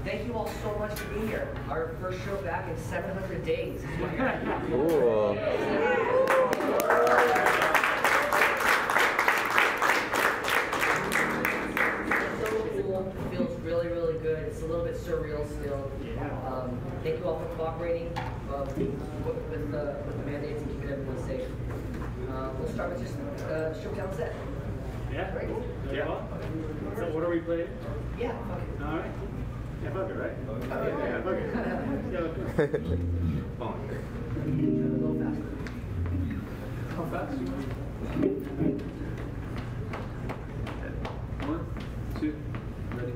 thank you all so much for being here. Our first show back in 700 days. Cool. Feels really, really good. It's a little bit surreal still. Thank you all for cooperating with the mandates and keeping everyone safe. We'll start with just show down set. Yeah? Right? Yeah. So what are we playing? Yeah, fuck it. All right. Yeah, fuck it, right? Yeah, fuck it. Yeah, fine. A little faster. How fast? One, two, ready.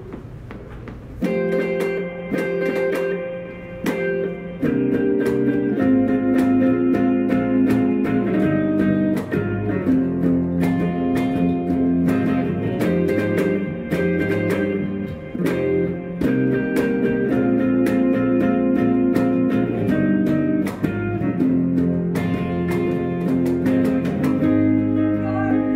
Lord,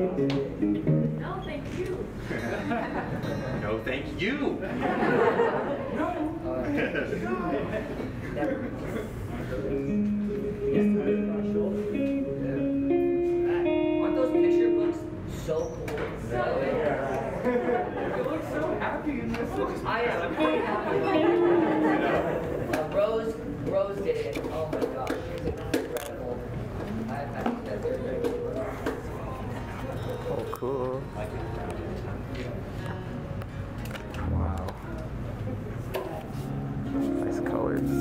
No, thank you. No, thank you. Aren't those picture books so cool? You look so happy in this one. I am. I'm very happy. Rose did it. Oh my gosh, it's incredible. I think that's very, very cool. Oh, cool. Wow. Nice colors.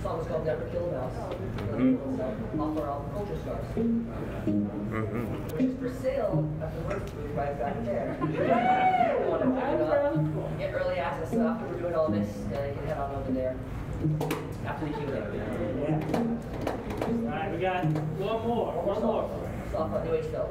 song is called Never Kill a Mouse. Off our album Culture Stars. Which is for sale at the merch booth right back there. If you want to pick it up, get early access. So after we're doing all this, you can head on over there. After the Q&A. All right, we got one more. Stop on New Age Phil.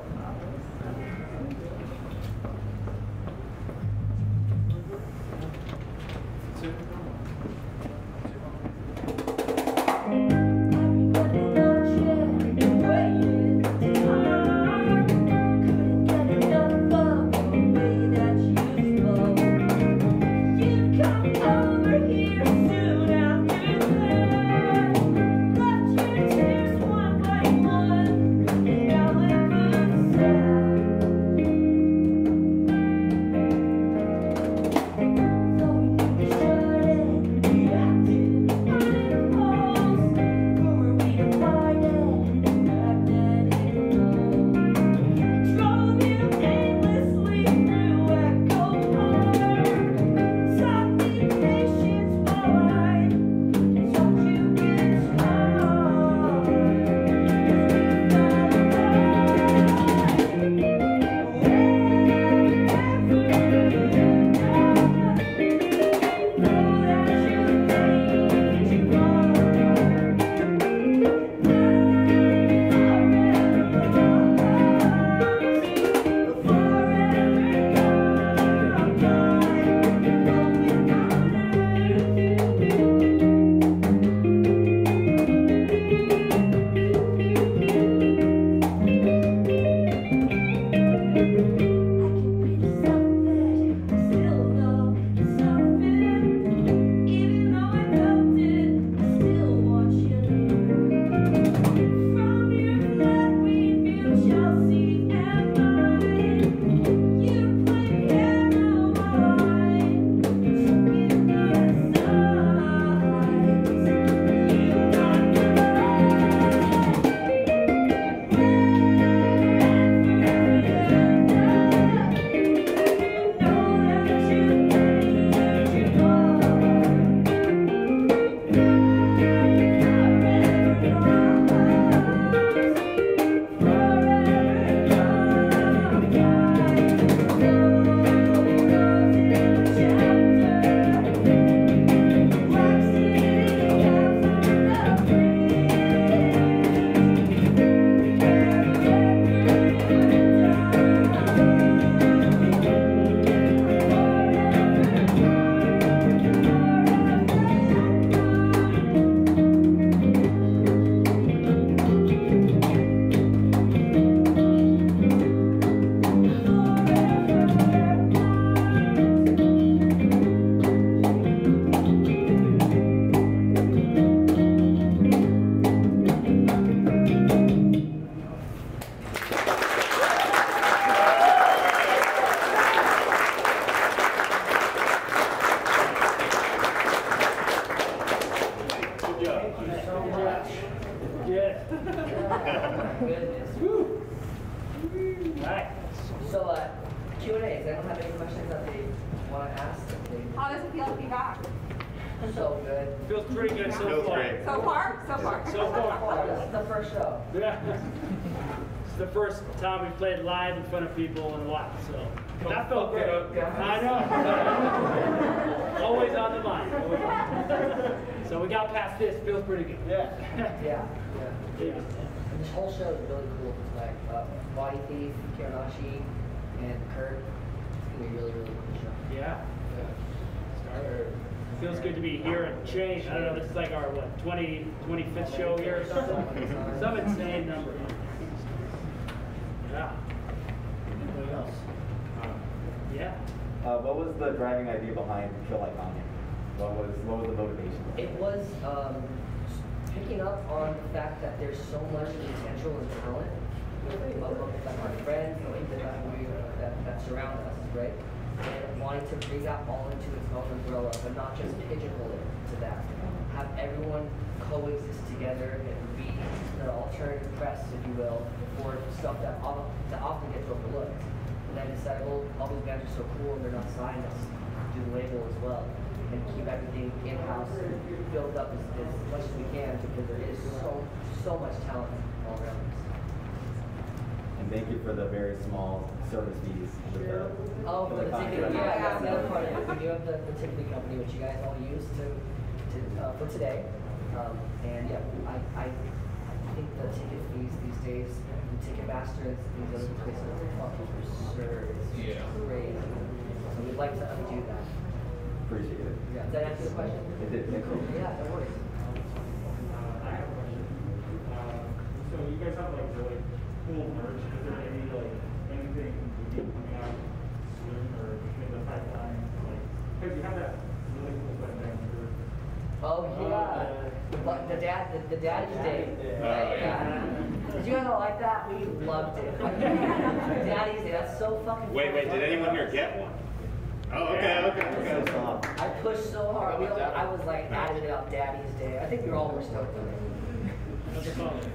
Goodness. Woo. Right. So, Q&A. Does anyone have any questions that they want to ask? How does it feel to be back? So good. Feels pretty good so Feels far. great. So far? So far. So far. This is the first show. Yeah. It's the first time we played live in front of people in a while, so that felt great. I know. Always on the mind. Always on. So we got past this. Feels pretty good. Yeah. Yeah. And this whole show is really cool tonight. Body Thief, Kiranashi, and Kurt. It's gonna be a really, really cool show. Yeah. Feels good to be here and change. I don't know, this is like our, what, 25th show here or something? Some insane number. Yeah. What else? Yeah. What was the driving idea behind Kill Like Anya? What was the motivation? It was picking up on the fact that there's so much potential and talent that our friends and people that surround us, right? And wanting to bring that all into its own umbrella, but not just pigeonhole it to that. Have everyone coexist together and be the alternative press, if you will, for stuff that often gets overlooked. And then decided, well, all these bands are so cool and they're not signed, let's do the label as well. And keep everything in-house and build up as much as we can, because there is so much talent all around us. And thank you for the very small service fees. With the, Oh, for the ticketing, contract. yeah, that's the other part of it. We do have the ticketing company, which you guys all use to for today. And yeah, I think the ticket fees these days, the Ticketmaster and these other places are fucking absurd. It's crazy. So we'd like to undo that. Appreciate it. Yeah. Does that answer the question? It did, thank you. Yeah, no worries. I have a question. So you guys have like really cool merch. Is there any like anything coming out soon or in the pipeline? Like, because you have that really cool sweatband. Oh yeah. The daddy's day. Yeah. Did you guys all like that? We loved it. Daddy's day. That's so fucking. Wait, funny. did anyone here get one? Oh, okay. I pushed so hard. I was like adamant about Daddy's Day. I think we all were stoked on it. What's it called?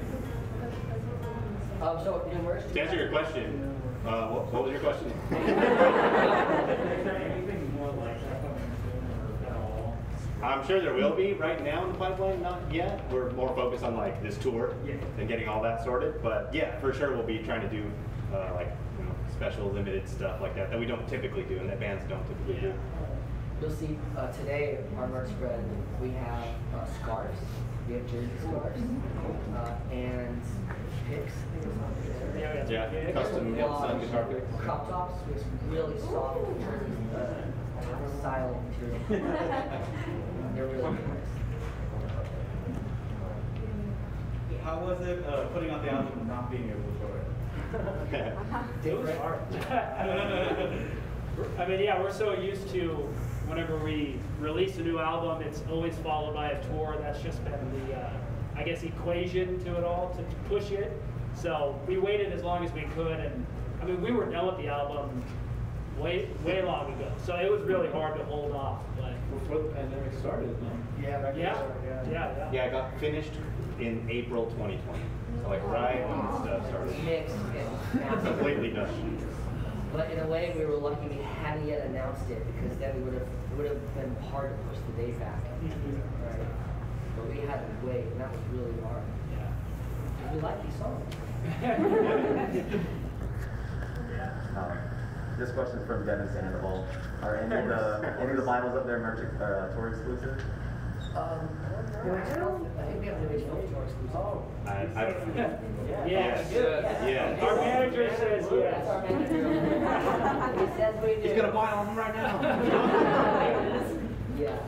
So new merch. To answer your question, what was your question? Is there anything more like that coming soon or at all? I'm sure there will be. Right now in the pipeline, not yet. We're more focused on like this tour and getting all that sorted. But yeah, for sure we'll be trying to do like special limited stuff like that we don't typically do and that bands don't typically do. You'll see today our merch spread. We have scarves. We have jersey scarves and picks. Yeah, custom sun guitar picks. Crop tops with really soft jersey style material. They're really nice. How was it putting out the album and not being able to tour it? It was hard. I mean, yeah, we're so used to whenever we release a new album, it's always followed by a tour. That's just been the, I guess, equation to it all to push it. So we waited as long as we could, and I mean, we were done with the album way long ago. So it was really hard to hold off. But Before the pandemic started, no? yeah. Yeah, I got finished in April 2020. So like right when the stuff started. Mixed and massive. Completely done. But in a way, we were lucky we hadn't yet announced it because then it would have been hard to push the date back. Right? But we had to wait, and that was really hard. Yeah. We like these songs. This question from Dennis Sandoval. Are any of the Bibles up there tour exclusive? I think we have the original tour exclusive. Yeah. Our manager says That's our yes. manager. He says we do. He's gonna buy all of them right now. Yeah,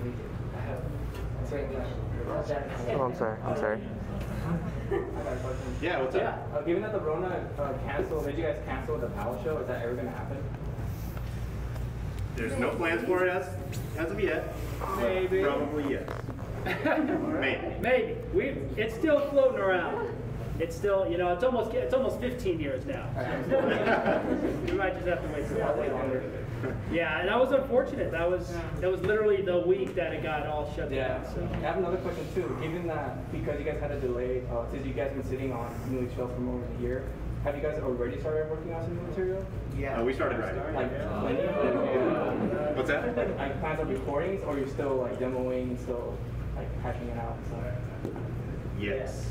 we do. Great question. Oh, I'm sorry. I got a question. Yeah, what's up? Given that the Rona made you guys cancel the Power Show, is that ever gonna happen? There's no plans for it as of yet. Maybe. Probably yes. Maybe. Maybe. It's still floating around. It's still, it's almost 15 years now. We might just have to wait for that. Yeah, and that was unfortunate. That was literally the week that it got all shut down. So. I have another question too. Given that, because you guys had a delay, since you guys have been sitting on New Age Show for more than a year, have you guys already started working on some new material? Yeah. We started writing. Like, when you What's that? like plans on recordings, or you're still like demoing, still like hashing it out and stuff? Yes.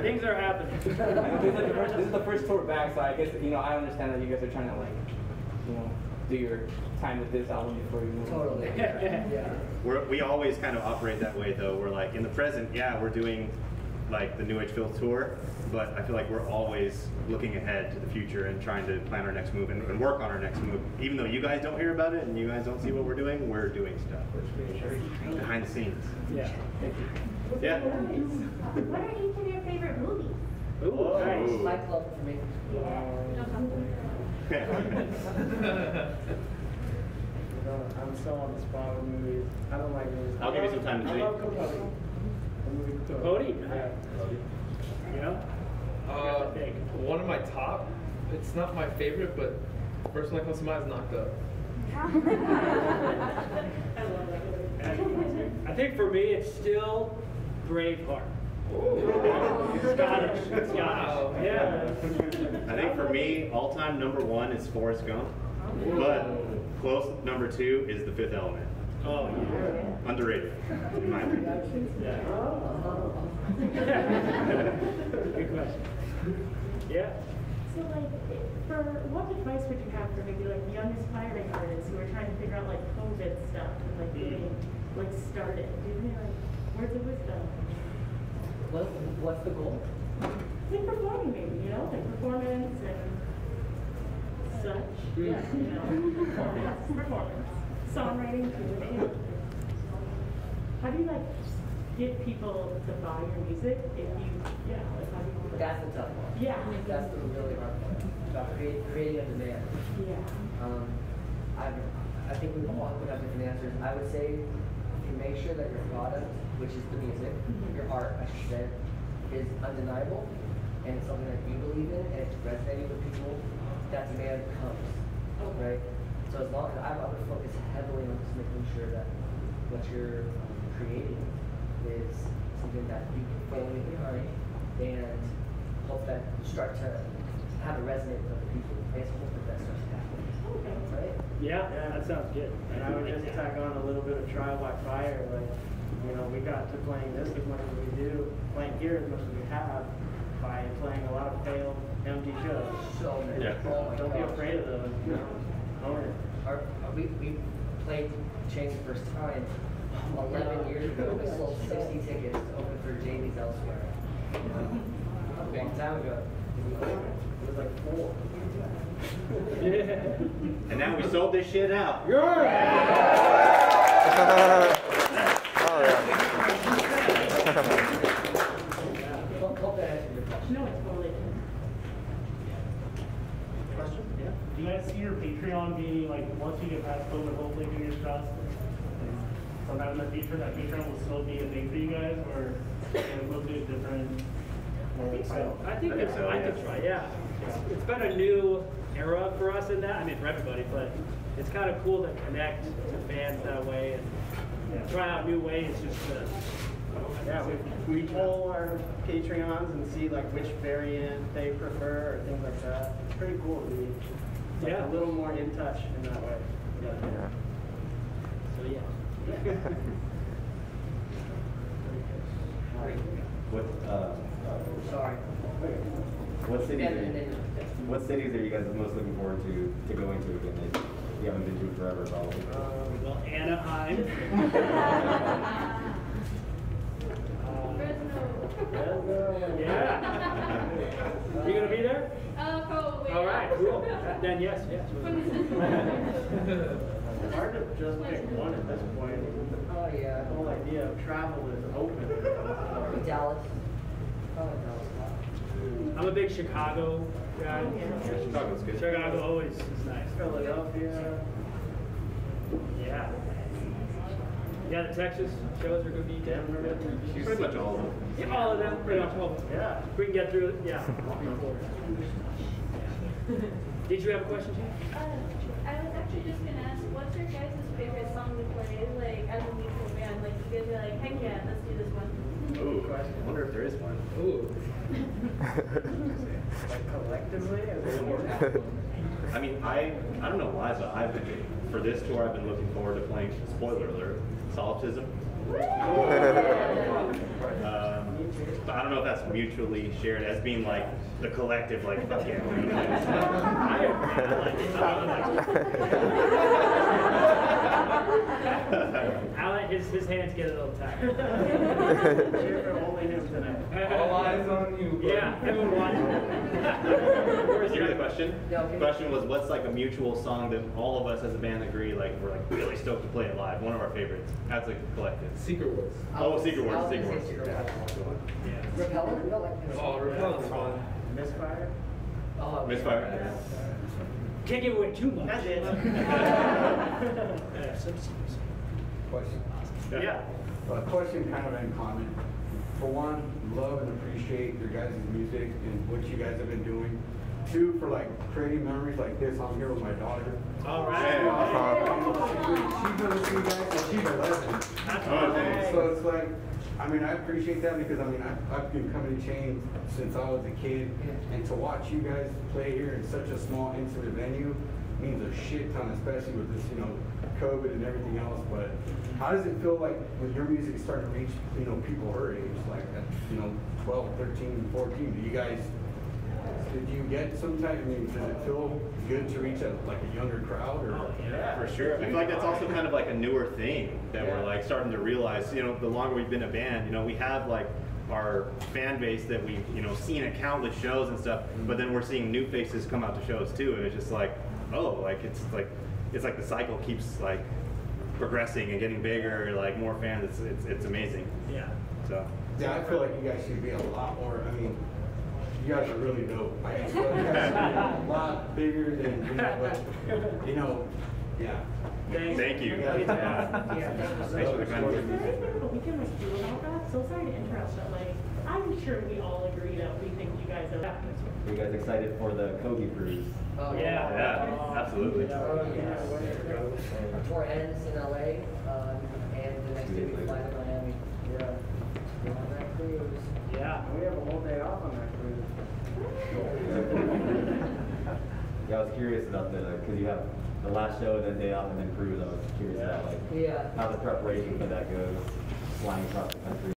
Things are happening. This is the first tour back, so I guess I understand that you guys are trying to do your time with this album before you move. Totally. Yeah. We always kind of operate that way though. We're like in the present, we're doing like the New Age Phil tour, but I feel like we're always looking ahead to the future and trying to plan our next move and work on our next move. Even though you guys don't hear about it and you guys don't see what we're doing stuff behind the scenes. Yeah. Yeah. What are each of your favorite movies? Ooh, nice. Fight Club for me. I'm so on the spot with movies. I don't like movies. I'll give you some time to think. I love Capote. Capote? Yeah. One of my top, it's not my favorite, but first one that comes to mind is Knocked Up. I think for me, it's still Braveheart. Scottish. Wow. Yeah. I think for me, all-time #1 is Forrest Gump, but close #2 is The Fifth Element. Oh, yeah. Underrated, in my opinion. Good question. Yeah. So, like, what advice would you have for maybe like young aspiring artists who are trying to figure out like COVID stuff and like getting like started? Do you have any like words of wisdom? What's the goal? Like performing maybe, you know, like performance and such. Yeah, you know, performance. Songwriting too, you know. How do you like get people to buy your music if you, yeah, like how do you like, That's the tough one. yeah. That's the really hard part. About creating a demand. Yeah. I think we all would have different answers. I would say if you make sure that your product, which is the music, your art, I should say, is undeniable and it's something that you believe in and it's resonating with people, that demand comes, right? So as long as I would focus heavily on just making sure that what you're creating is something that you can fully behind and hope that you start to have a resonate with other people. And hope that that starts to happen. Okay. Right? Yeah, that sounds good. And I would just tag on a little bit of trial by fire. Like, you know, we got to playing this as much as we do, playing here as much as we have, by playing a lot of failed, empty shows. So many. Yeah. Oh my Don't be gosh. afraid of those. You know, own it. We played Change the first time 11 years ago. We sold 60 tickets to open for Jamie's Elsewhere. A long time ago. It was like 4. And now we sold this shit out. Oh, yeah. Hope that answers your question. No, it's totally. Question? Yeah. Do you guys see your Patreon being like, once you get past COVID, hopefully fingers crossed, sometime in the future that Patreon will still be a thing for you guys, or will it be a different? I think so. I think I think so, it's right. Yeah, it's been a new era for us in that. I mean, for everybody, but it's kind of cool to connect to fans that way and try out new ways. Just to, Yeah, we poll our Patreons and see like which variant they prefer or things like that. It's pretty cool to be like, Yeah. a little more in touch in that way. Yeah. so yeah. What, Sorry. what cities And are, then- what cities are you guys most looking forward to going to again that you haven't been to forever probably? Well, Anaheim. Yeah. You gonna be there? Probably. All right. Cool. Then yes. It's hard to just pick one at this point. Oh yeah. The whole idea of travel is open. Dallas. Probably Dallas. I'm a big Chicago guy. Chicago's good. Chicago always is nice. Philadelphia. Yeah. Yeah, the Texas shows are gonna be Denver. Pretty much all of them. Yeah, all of them. Pretty much all of them. Yeah. If we can get through it. Yeah. Did you have a question, Jane? I was actually just gonna ask, what's your guys' favorite song to play, like, as a mutual band? Like, you guys are like, heck yeah, let's do this one. Ooh, I wonder if there is one. Ooh. Like collectively? I mean, I don't know why, but for this tour, I've been looking forward to playing, spoiler alert, Solipsism. But I don't know if that's mutually shared as being like the collective, like, fuck yeah. His hands get a little tired. Cheer for only him tonight. All eyes on you, bro. Yeah, everyone watching. Did you hear the question? Yeah, okay. The question was, what's like a mutual song that all of us as a band agree, like, we're like really stoked to play it live? One of our favorites, as a collective. Secret Wars. Oh, Secret Wars, I was Secret gonna Wars. say Secret Wars. Yeah. Repellent? We don't like Oh, Repellent's fun. Misfire? Oh, Misfire. Can't give away too much. I did. Question. Yeah. A question kind of in common. For one, love and appreciate your guys' music and what you guys have been doing. Two, for like creating memories like this. I'm here with my daughter. All right. She's gonna see you guys and she's 11. That's Oh, awesome. So it's like, I mean, I appreciate that because I mean, I've been coming to Chains since I was a kid, and to watch you guys play here in such a small, intimate venue means a shit ton, especially with this, you know, COVID and everything else. But how does it feel like when your music is starting to reach, you know, people her age, like at, you know, 12, 13, 14? Do you guys Did you get some type, I mean, does it feel good to reach like a younger crowd or? For sure. I feel like that's also kind of like a newer thing that Yeah. we're like starting to realize, you know, the longer we've been a band, you know, we have like our fan base that we've, you know, seen at countless shows and stuff, but then we're seeing new faces come out to shows too, and it's just like, oh, like it's like the cycle keeps like progressing and getting bigger, like more fans. It's amazing. Yeah. So. Yeah, I feel like you guys should be a lot more, I mean, you guys are really dope. I just feel like you guys should be a lot bigger than, but, you know, yeah. Thank you. Yeah. Thanks for the kind Is words. there anything that we can like do about that? So sorry to interrupt, but like, I'm sure we all agree that we think you guys are. Are you guys excited for the Kobe cruise? Oh, Yeah, absolutely. Our tour ends in LA, and the next day we fly to Miami. Yeah. We're on that cruise. Yeah. We have a whole day off on that cruise. Yeah, I was curious about because you have the last show, then day off, and then cruise. I was curious about like Yeah. how the preparation for that goes, flying across the country.